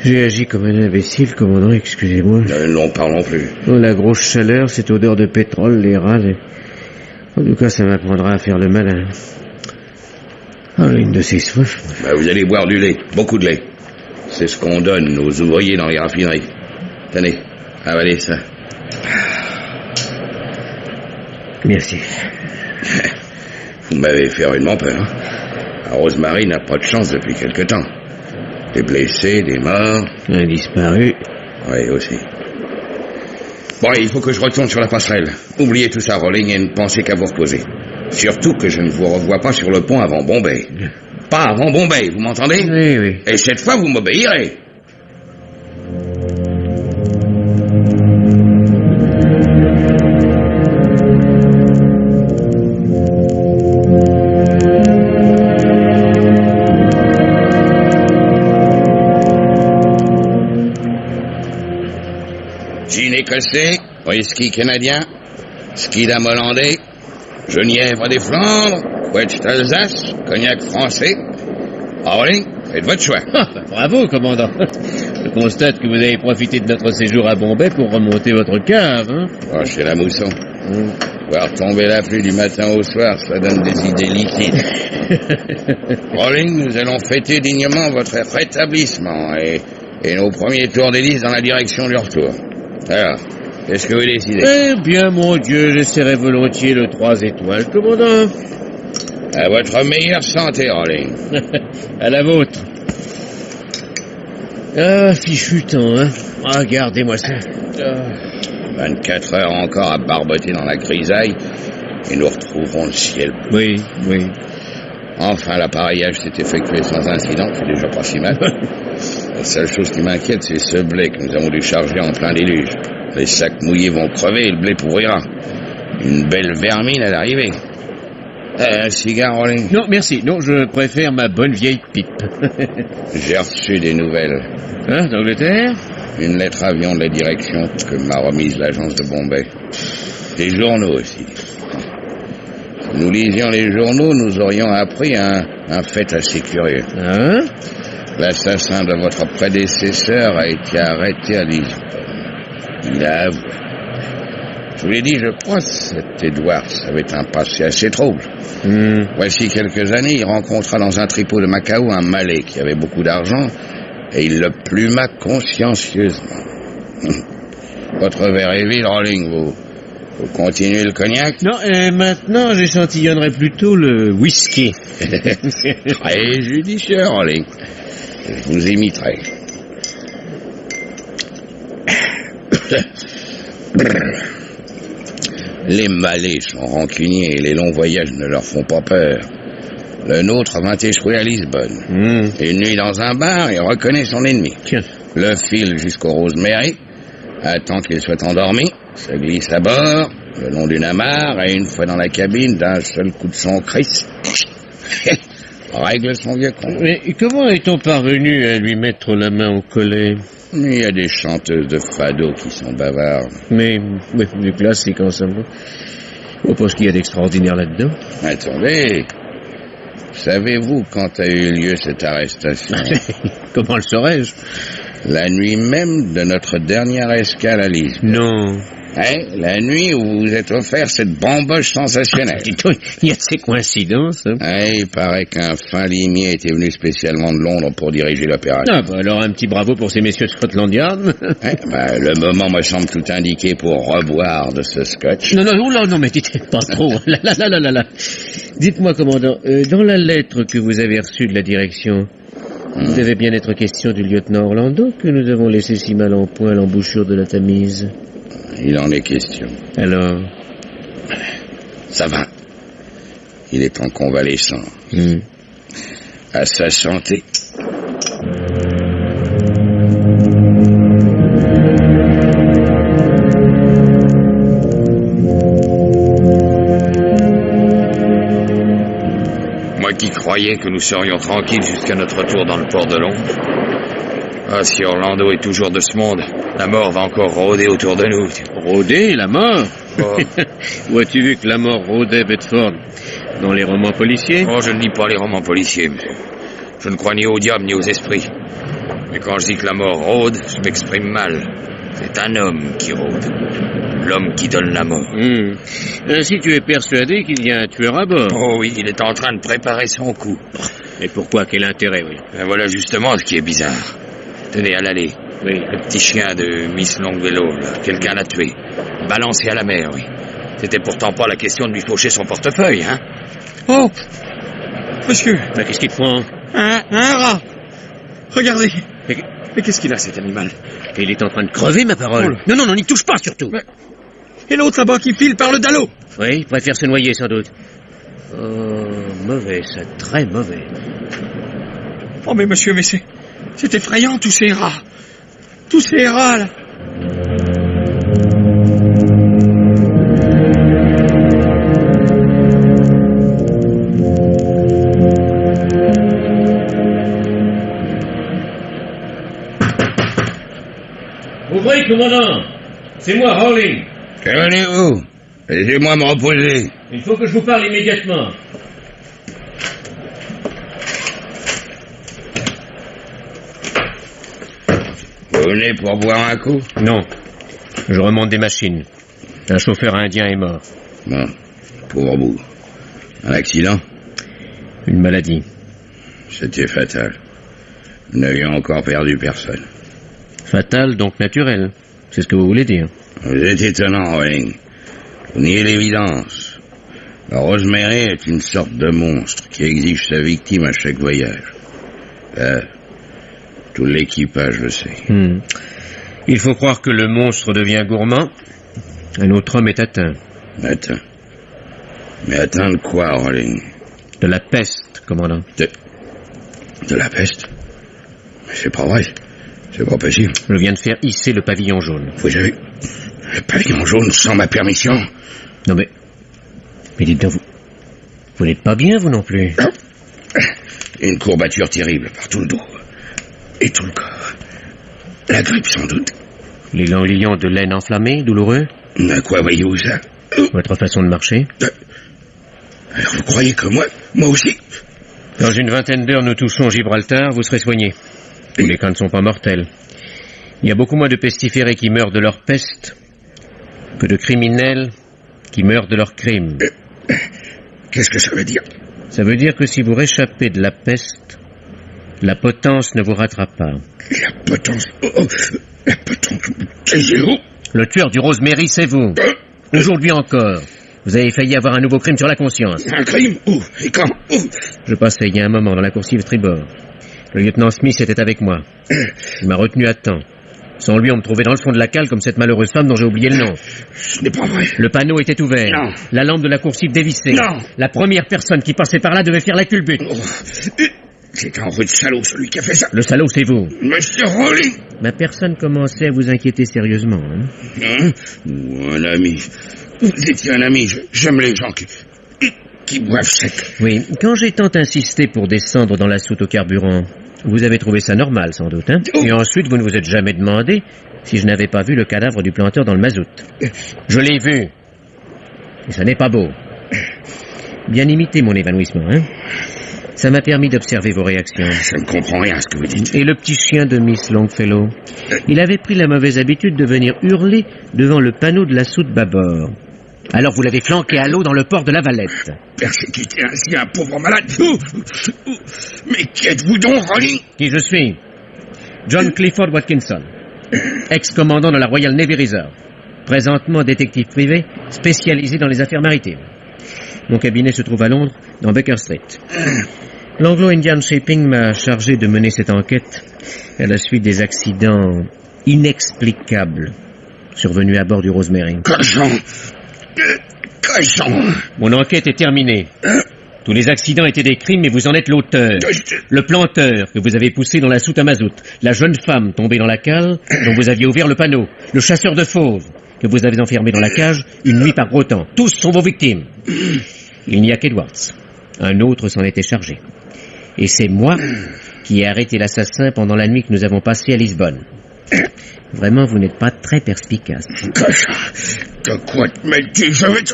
J'ai agi comme un imbécile, commandant, excusez-moi. Non, parlons plus. Oh, la grosse chaleur, cette odeur de pétrole, les rats... En tout cas, ça m'apprendra à faire le malin. Ah, une de ces soifs. Bah, vous allez boire du lait, beaucoup de lait. C'est ce qu'on donne aux ouvriers dans les raffineries. Tenez, avalez ça. Merci. Vous m'avez fait rudement peur. Hein. La Rosemary n'a pas de chance depuis quelque temps. Des blessés, des morts. Un disparu. Oui, aussi. Bon, il faut que je retourne sur la passerelle. Oubliez tout ça, Rolling, et ne pensez qu'à vous reposer. Surtout que je ne vous revois pas sur le pont avant Bombay. Pas avant Bombay, vous m'entendez? Oui, oui. Et cette fois, vous m'obéirez. Gin écossais, whisky canadien, cidre hollandais, genièvre des Flandres, couette d'Alsace, cognac français. Rolling, faites votre choix. Ah, bravo, commandant. Je constate que vous avez profité de notre séjour à Bombay pour remonter votre cave, hein? Oh, chez la mousson. Voir tomber la pluie du matin au soir, ça donne des idées liquides. Rolling, nous allons fêter dignement votre rétablissement et nos premiers tours d'hélice dans la direction du retour. Alors, qu'est-ce que vous décidez? Eh bien, mon Dieu, j'essaierai volontiers le 3 étoiles, commandant. À votre meilleure santé, Rolling. À la vôtre. Ah, fichu temps, hein. Regardez-moi ça. 24 heures encore à barboter dans la grisaille et nous retrouverons le ciel. Oui, oui. Enfin, l'appareillage s'est effectué sans incident, c'est déjà pas si mal. La seule chose qui m'inquiète, c'est ce blé que nous avons dû charger en plein déluge. Les sacs mouillés vont crever et le blé pourrira. Une belle vermine à l'arrivée. Un cigare, Rolling? Non, merci. Non, je préfère ma bonne vieille pipe. J'ai reçu des nouvelles. Hein, d'Angleterre? Une lettre avion de la direction que m'a remise l'agence de Bombay. Des journaux aussi. Si nous lisions les journaux, nous aurions appris un fait assez curieux. Hein? L'assassin de votre prédécesseur a été arrêté à Lisbonne. Il a avoué. Je vous l'ai dit, je crois, cet Edwards avait un passé assez trouble. Voici quelques années, il rencontra dans un tripot de Macao un Malais qui avait beaucoup d'argent et il le pluma consciencieusement. Votre verre est vide, Rawling, vous continuez le cognac? Non, maintenant j'échantillonnerai plutôt le whisky. Très judicieux, Rawling. Je vous imiterai. Les Malais sont rancuniers et les longs voyages ne leur font pas peur. Le nôtre vint échouer à Lisbonne. Une nuit dans un bar, il reconnaît son ennemi. Le file jusqu'au Rosemary, attend qu'il soit endormi, se glisse à bord, le long d'une amarre, et une fois dans la cabine, d'un seul coup de son Christ, règle son vieux con. Mais comment est-on parvenu à lui mettre la main au collet? Il y a des chanteuses de fado qui sont bavardes. Mais, oui, du classique en somme. Je pense qu'il y a d'extraordinaire là-dedans. Attendez. Savez-vous quand a eu lieu cette arrestation? Comment le saurais-je? La nuit même de notre dernière escale à Lisbonne. Non. La nuit où vous vous êtes offert cette bamboche sensationnelle. Il y a de ces coïncidences. Il paraît qu'un fin limier était venu spécialement de Londres pour diriger l'opération. Alors un petit bravo pour ces messieurs de Scotland Yard. Le moment me semble tout indiqué pour reboire de ce scotch. Non, mais dites pas trop. Là. Dites-moi, commandant, dans la lettre que vous avez reçue de la direction, vous devez bien être question du lieutenant Orlando que nous avons laissé si mal en point à l'embouchure de la Tamise. Il en est question. Alors? Ça va. Il est en convalescence. À sa santé. Moi qui croyais que nous serions tranquilles jusqu'à notre retour dans le port de Londres. Ah, si Orlando est toujours de ce monde, la mort va encore rôder autour de nous. Rôder, la mort? Oh. Où as-tu vu que la mort rôdait, Bedford? Dans les romans policiers? Oh, je ne lis pas les romans policiers, monsieur. Je ne crois ni au diable ni aux esprits. Mais quand je dis que la mort rôde, je m'exprime mal. C'est un homme qui rôde. L'homme qui donne la mort. Ainsi tu es persuadé qu'il y a un tueur à bord? Oh oui, il est en train de préparer son coup. Et pourquoi? Quel intérêt, oui? Ben voilà justement ce qui est bizarre. Tenez, à l'aller. Oui. Le petit chien de Miss Longfellow, là. Quelqu'un l'a tué. Balancé à la mer, oui. C'était pourtant pas la question de lui faucher son portefeuille, hein. Oh! Monsieur! Ben, qu'est-ce qu'il te prend? Un rat! Regardez! Mais qu'est-ce qu'il a, cet animal? Et il est en train de crever, ma parole. Oh, non, n'y touche pas, surtout. Mais... Et l'autre là-bas qui file par le dallo? Oui, il préfère se noyer, sans doute. Oh, mauvais, ça, très mauvais. Oh, mais monsieur, mais c'est effrayant, tous ces rats. Tous ces rats, là. Ouvrez, commandant. C'est moi, Rawling. Que venez-vous? Laissez-moi me reposer. Il faut que je vous parle immédiatement. Vous venez pour boire un coup? Non. Je remonte des machines. Un chauffeur indien est mort. Bon, pour vous. Un accident? Une maladie. C'était fatal. Nous n'avions encore perdu personne. Fatal, donc naturel. C'est ce que vous voulez dire. Vous êtes étonnant, Rawling. Vous niez l'évidence. La Rosemary est une sorte de monstre qui exige sa victime à chaque voyage. Tout l'équipage le sait. Il faut croire que le monstre devient gourmand. Un autre homme est atteint. Atteint? Mais atteint de quoi, Rawling? De la peste, commandant. De la peste? Mais c'est pas vrai. C'est pas possible. Je viens de faire hisser le pavillon jaune. Vous avez... Le pavillon jaune sans ma permission? Non mais... Mais dites donc, vous n'êtes pas bien, vous non plus? Une courbature terrible par tout le dos. Et tout le corps. La grippe, sans doute. Les ganglions de laine enflammés, douloureux? À quoi voyez-vous ça? Votre façon de marcher? Alors vous croyez que moi aussi? Dans une vingtaine d'heures, nous touchons Gibraltar, vous serez soigné. Tous les cas ne sont pas mortels. Il y a beaucoup moins de pestiférés qui meurent de leur peste que de criminels qui meurent de leurs crimes. Qu'est-ce que ça veut dire? Ça veut dire que si vous réchappez de la peste, la potence ne vous rattrape pas. La potence... la potence... C'est où? Le tueur du Rosemary, c'est vous. Aujourd'hui encore, vous avez failli avoir un nouveau crime sur la conscience. Un crime? Où? Et quand? Où? Je passais il y a un moment dans la coursive tribord. Le lieutenant Smith était avec moi. Il m'a retenu à temps. Sans lui, on me trouvait dans le fond de la cale comme cette malheureuse femme dont j'ai oublié le nom. Ce n'est pas vrai. Le panneau était ouvert. Non. La lampe de la coursive dévissée. Non. La première personne qui passait par là devait faire la culbute. Oh. C'est un rude salaud, celui qui a fait ça. Le salaud, c'est vous. Monsieur Rawlings. Ma personne commençait à vous inquiéter sérieusement. Hein? Ou un ami. Vous étiez un ami. J'aime les gens qui boivent sec. Oui. Quand j'ai tant insisté pour descendre dans la soute au carburant, vous avez trouvé ça normal, sans doute, hein? Et ensuite, vous ne vous êtes jamais demandé si je n'avais pas vu le cadavre du planteur dans le mazout. Je l'ai vu. Et ça n'est pas beau. Bien imité, mon évanouissement, hein? Ça m'a permis d'observer vos réactions. Je ne comprends rien à ce que vous dites. Et le petit chien de Miss Longfellow? Il avait pris la mauvaise habitude de venir hurler devant le panneau de la soute bâbord. Alors vous l'avez flanqué à l'eau dans le port de la Valette. Persécuter ainsi un pauvre malade. Mais qui êtes-vous donc, Rawlings? Qui je suis? John Clifford Watkinson, ex-commandant de la Royal Navy Reserve, présentement détective privé spécialisé dans les affaires maritimes. Mon cabinet se trouve à Londres, dans Baker Street. L'Anglo-Indian Shipping m'a chargé de mener cette enquête à la suite des accidents inexplicables survenus à bord du Rosemary. Mon enquête est terminée. Tous les accidents étaient des crimes et vous en êtes l'auteur. Le planteur que vous avez poussé dans la soute à mazout, la jeune femme tombée dans la cale dont vous aviez ouvert le panneau, le chasseur de fauves que vous avez enfermé dans la cage une nuit par gros temps. Tous sont vos victimes. Il n'y a qu'Edwards. Un autre s'en était chargé. Et c'est moi qui ai arrêté l'assassin pendant la nuit que nous avons passée à Lisbonne. Vraiment, vous n'êtes pas très perspicace. De quoi te mêles-tu? Je vais te...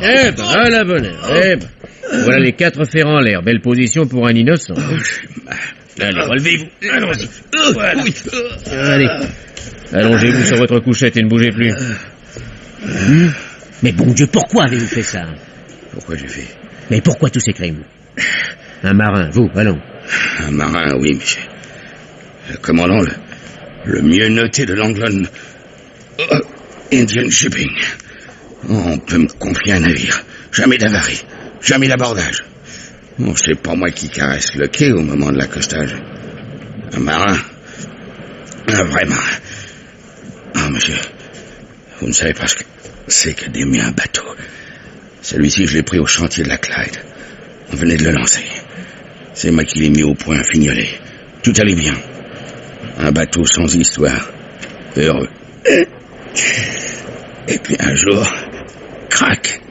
Eh ben, à la bonne heure. Eh ben, voilà les 4 fers en l'air. Belle position pour un innocent. Allez, relevez-vous. Allons-y. Voilà. Allez. Allongez-vous sur votre couchette et ne bougez plus. Mais bon Dieu, pourquoi avez-vous fait ça? Pourquoi j'ai fait? Mais pourquoi tous ces crimes? Un marin, vous, allons. Un marin, oui, monsieur. Le commandant, le mieux noté de l'Anglo Indian Shipping. On peut me confier un navire. Jamais d'avarie. Jamais d'abordage. Bon, c'est pas moi qui caresse le quai au moment de l'accostage. Un marin. Un vrai marin. Ah, monsieur, vous ne savez pas ce que c'est que d'aimer un bateau. Celui-ci, je l'ai pris au chantier de la Clyde. On venait de le lancer. C'est moi qui l'ai mis au point fignolé. Tout allait bien. Un bateau sans histoire. Heureux. Et puis un jour, crac,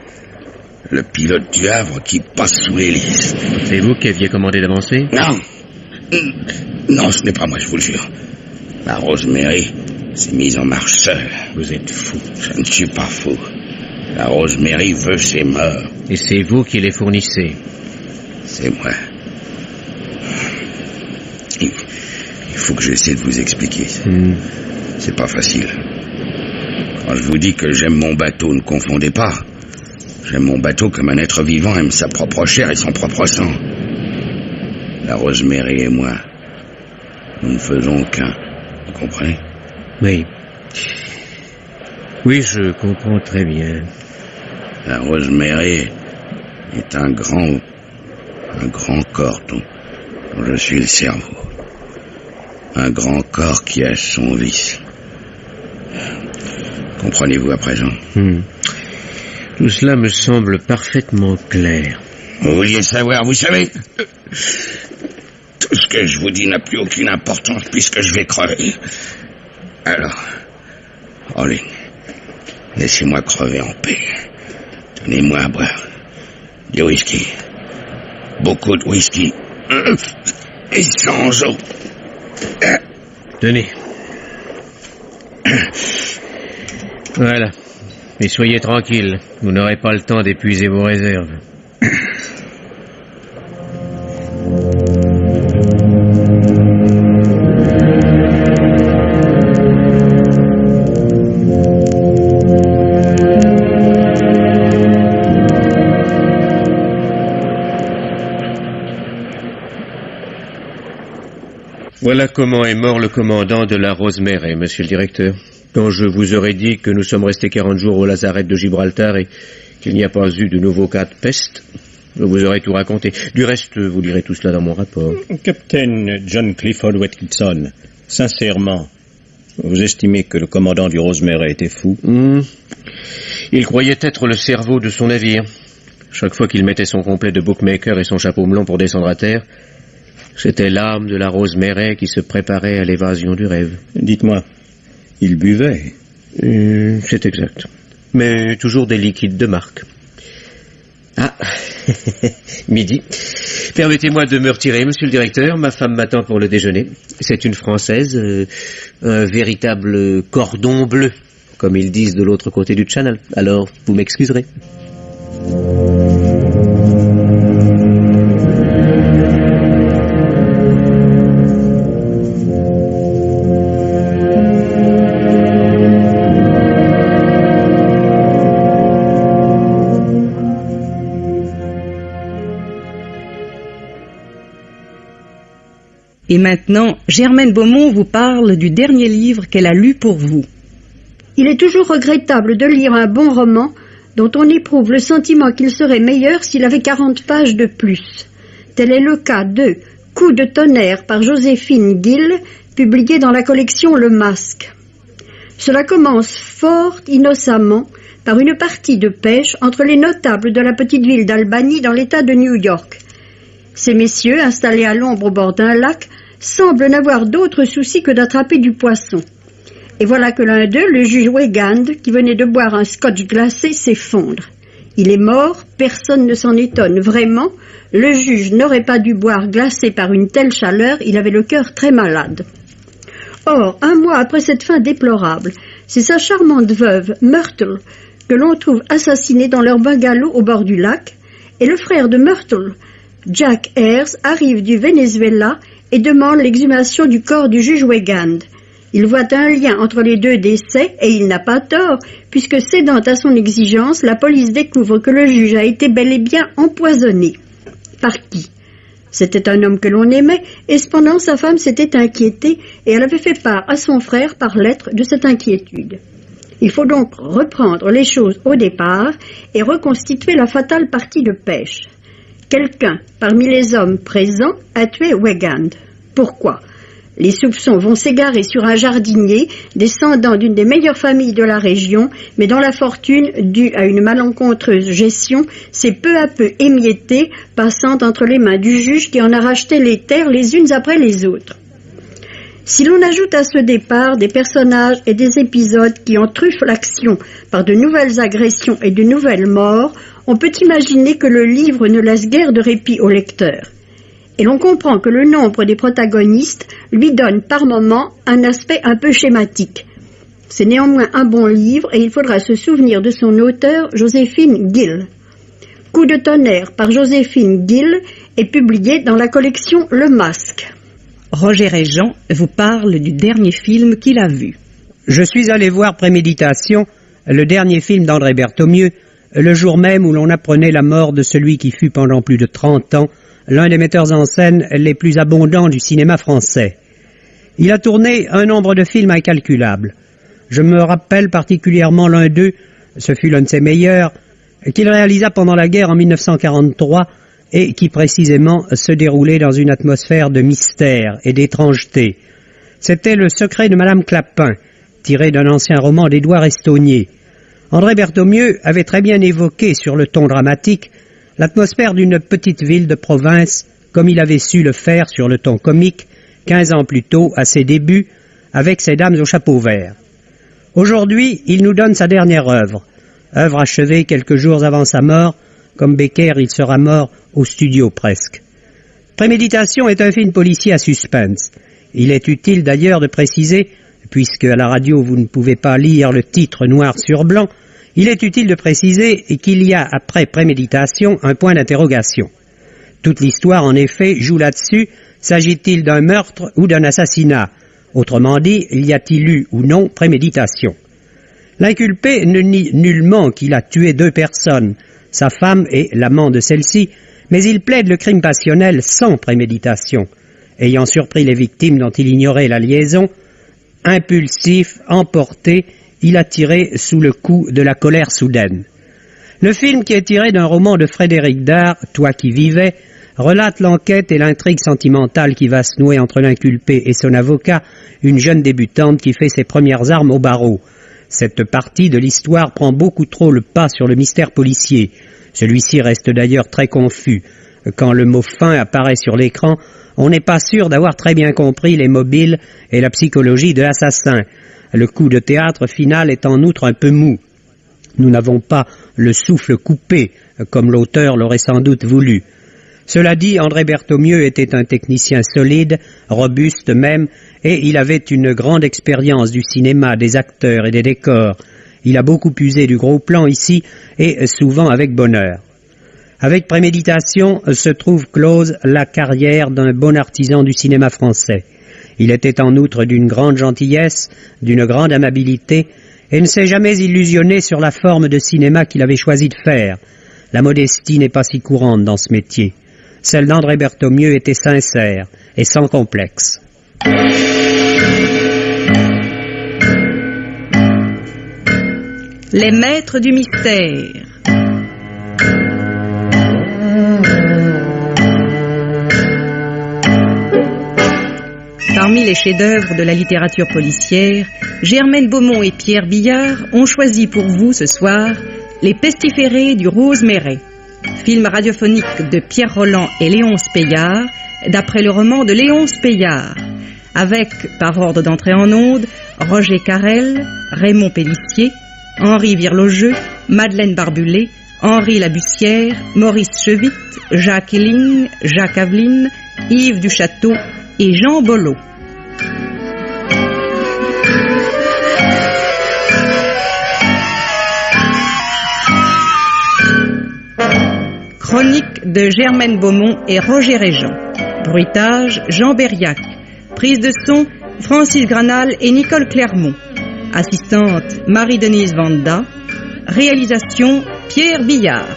le pilote du Havre qui passe sous l'hélice. C'est vous qui aviez commandé d'avancer? Non. Non, ce n'est pas moi, je vous le jure. La Rosemary s'est mise en marche seule. Vous êtes fou. Je ne suis pas fou. La Rosemary veut ses morts. Et c'est vous qui les fournissez? C'est moi. Il faut que j'essaie de vous expliquer. C'est pas facile. Quand je vous dis que j'aime mon bateau, ne confondez pas. J'aime mon bateau comme un être vivant aime sa propre chair et son propre sang. La Rosemary et moi, nous ne faisons qu'un. Vous comprenez? Oui. Oui, je comprends très bien. La Rosemary est un grand corps dont je suis le cerveau. Un grand corps qui a son vice. Comprenez-vous à présent? Tout cela me semble parfaitement clair. Vous vouliez savoir, vous savez? Tout ce que je vous dis n'a plus aucune importance puisque je vais crever. Alors, Rawlings, laissez-moi crever en paix. Donnez-moi à boire. Du whisky. Beaucoup de whisky. Et sans eau. Tenez. Voilà. Mais soyez tranquille, vous n'aurez pas le temps d'épuiser vos réserves. Voilà comment est mort le commandant de la Rosemary, monsieur le directeur. Quand je vous aurais dit que nous sommes restés 40 jours au lazaret de Gibraltar et qu'il n'y a pas eu de nouveau cas de peste, je vous aurais tout raconté. Du reste, vous lirez tout cela dans mon rapport. Capitaine John Clifford Watkinson, sincèrement, vous estimez que le commandant du Rosemary était fou? Il croyait être le cerveau de son navire. Chaque fois qu'il mettait son complet de bookmaker et son chapeau melon pour descendre à terre, c'était l'âme de la Rosemary qui se préparait à l'évasion du rêve. Dites-moi, il buvait? C'est exact. Mais toujours des liquides de marque. Ah, midi. Permettez-moi de me retirer, monsieur le directeur. Ma femme m'attend pour le déjeuner. C'est une Française, un véritable cordon bleu, comme ils disent de l'autre côté du Channel. Alors, vous m'excuserez. Et maintenant, Germaine Beaumont vous parle du dernier livre qu'elle a lu pour vous. Il est toujours regrettable de lire un bon roman dont on éprouve le sentiment qu'il serait meilleur s'il avait 40 pages de plus. Tel est le cas de Coup de tonnerre par Joséphine Gill, publié dans la collection Le Masque. Cela commence fort innocemment par une partie de pêche entre les notables de la petite ville d'Albany dans l'État de New York. Ces messieurs, installés à l'ombre au bord d'un lac, semblent n'avoir d'autre souci que d'attraper du poisson. Et voilà que l'un d'eux, le juge Wegand, qui venait de boire un scotch glacé, s'effondre. Il est mort, personne ne s'en étonne vraiment. Le juge n'aurait pas dû boire glacé par une telle chaleur, il avait le cœur très malade. Or, un mois après cette fin déplorable, c'est sa charmante veuve, Myrtle, que l'on trouve assassinée dans leur bungalow au bord du lac, et le frère de Myrtle, Jack Ayres, arrive du Venezuela et demande l'exhumation du corps du juge Wegand. Il voit un lien entre les deux décès et il n'a pas tort, puisque cédant à son exigence, la police découvre que le juge a été bel et bien empoisonné. Par qui? C'était un homme que l'on aimait, et cependant sa femme s'était inquiétée et elle avait fait part à son frère par lettre de cette inquiétude. Il faut donc reprendre les choses au départ et reconstituer la fatale partie de pêche. Quelqu'un, parmi les hommes présents, a tué Wegand. Pourquoi? Les soupçons vont s'égarer sur un jardinier, descendant d'une des meilleures familles de la région, mais dont la fortune, due à une malencontreuse gestion, s'est peu à peu émiettée, passant entre les mains du juge qui en a racheté les terres les unes après les autres. Si l'on ajoute à ce départ des personnages et des épisodes qui en truffent l'action par de nouvelles agressions et de nouvelles morts, on peut imaginer que le livre ne laisse guère de répit au lecteur. Et l'on comprend que le nombre des protagonistes lui donne par moments un aspect un peu schématique. C'est néanmoins un bon livre et il faudra se souvenir de son auteur, Joséphine Gill. Coup de tonnerre par Joséphine Gill est publié dans la collection Le Masque. Roger et Jean vous parle du dernier film qu'il a vu. Je suis allé voir Préméditation, le dernier film d'André Berthomieux, le jour même où l'on apprenait la mort de celui qui fut pendant plus de 30 ans l'un des metteurs en scène les plus abondants du cinéma français. Il a tourné un nombre de films incalculable. Je me rappelle particulièrement l'un d'eux, ce fut l'un de ses meilleurs, qu'il réalisa pendant la guerre en 1943 et qui précisément se déroulait dans une atmosphère de mystère et d'étrangeté. C'était Le secret de Madame Clapin, tiré d'un ancien roman d'Édouard Estonnier. André Berthomieux avait très bien évoqué sur le ton dramatique l'atmosphère d'une petite ville de province, comme il avait su le faire sur le ton comique 15 ans plus tôt, à ses débuts, avec ses dames au chapeau vert. Aujourd'hui, il nous donne sa dernière œuvre achevée quelques jours avant sa mort. Comme Becker, il sera mort au studio presque. Préméditation est un film policier à suspense. Il est utile d'ailleurs de préciser, puisque à la radio vous ne pouvez pas lire le titre noir sur blanc, il est utile de préciser qu'il y a après Préméditation un point d'interrogation. Toute l'histoire, en effet, joue là-dessus. S'agit-il d'un meurtre ou d'un assassinat? Autrement dit, y a-t-il eu ou non préméditation? L'inculpé ne nie nullement qu'il a tué 2 personnes, sa femme et l'amant de celle-ci, mais il plaide le crime passionnel sans préméditation. ayant surpris les victimes dont il ignorait la liaison, impulsif, emporté, il a tiré sous le coup de la colère soudaine. Le film, qui est tiré d'un roman de Frédéric Dard, Toi qui vivais, relate l'enquête et l'intrigue sentimentale qui va se nouer entre l'inculpé et son avocat, une jeune débutante qui fait ses premières armes au barreau. Cette partie de l'histoire prend beaucoup trop le pas sur le mystère policier. Celui-ci reste d'ailleurs très confus. Quand le mot « fin » apparaît sur l'écran, on n'est pas sûr d'avoir très bien compris les mobiles et la psychologie de l'assassin. Le coup de théâtre final est en outre un peu mou. Nous n'avons pas le souffle coupé, comme l'auteur l'aurait sans doute voulu. Cela dit, André Berthomieux était un technicien solide, robuste même, et il avait une grande expérience du cinéma, des acteurs et des décors. Il a beaucoup usé du gros plan ici, et souvent avec bonheur. Avec préméditation se trouve close la carrière d'un bon artisan du cinéma français. Il était en outre d'une grande gentillesse, d'une grande amabilité, et ne s'est jamais illusionné sur la forme de cinéma qu'il avait choisi de faire. La modestie n'est pas si courante dans ce métier. Celle d'André Berthomieux était sincère et sans complexe. Les maîtres du mystère. Parmi les chefs-d'œuvre de la littérature policière, Germaine Beaumont et Pierre Billard ont choisi pour vous ce soir Les pestiférés du Rose Meret, film radiophonique de Pierre Rolland et Léonce Payard, d'après le roman de Léonce Payard, avec, par ordre d'entrée en onde, Roger Carrel, Raymond Pélissier, Henri Virlogeux, Madeleine Barbulé, Henri Labussière, Maurice Chevitte, Jacques Hilling, Jacques Aveline, Yves Duchâteau et Jean Bollot. Chronique de Germaine Beaumont et Roger Régent. Bruitage, Jean Berriac. Prise de son, Francis Granal et Nicole Clermont. Assistante, Marie-Denise Vanda. Réalisation, Pierre Billard.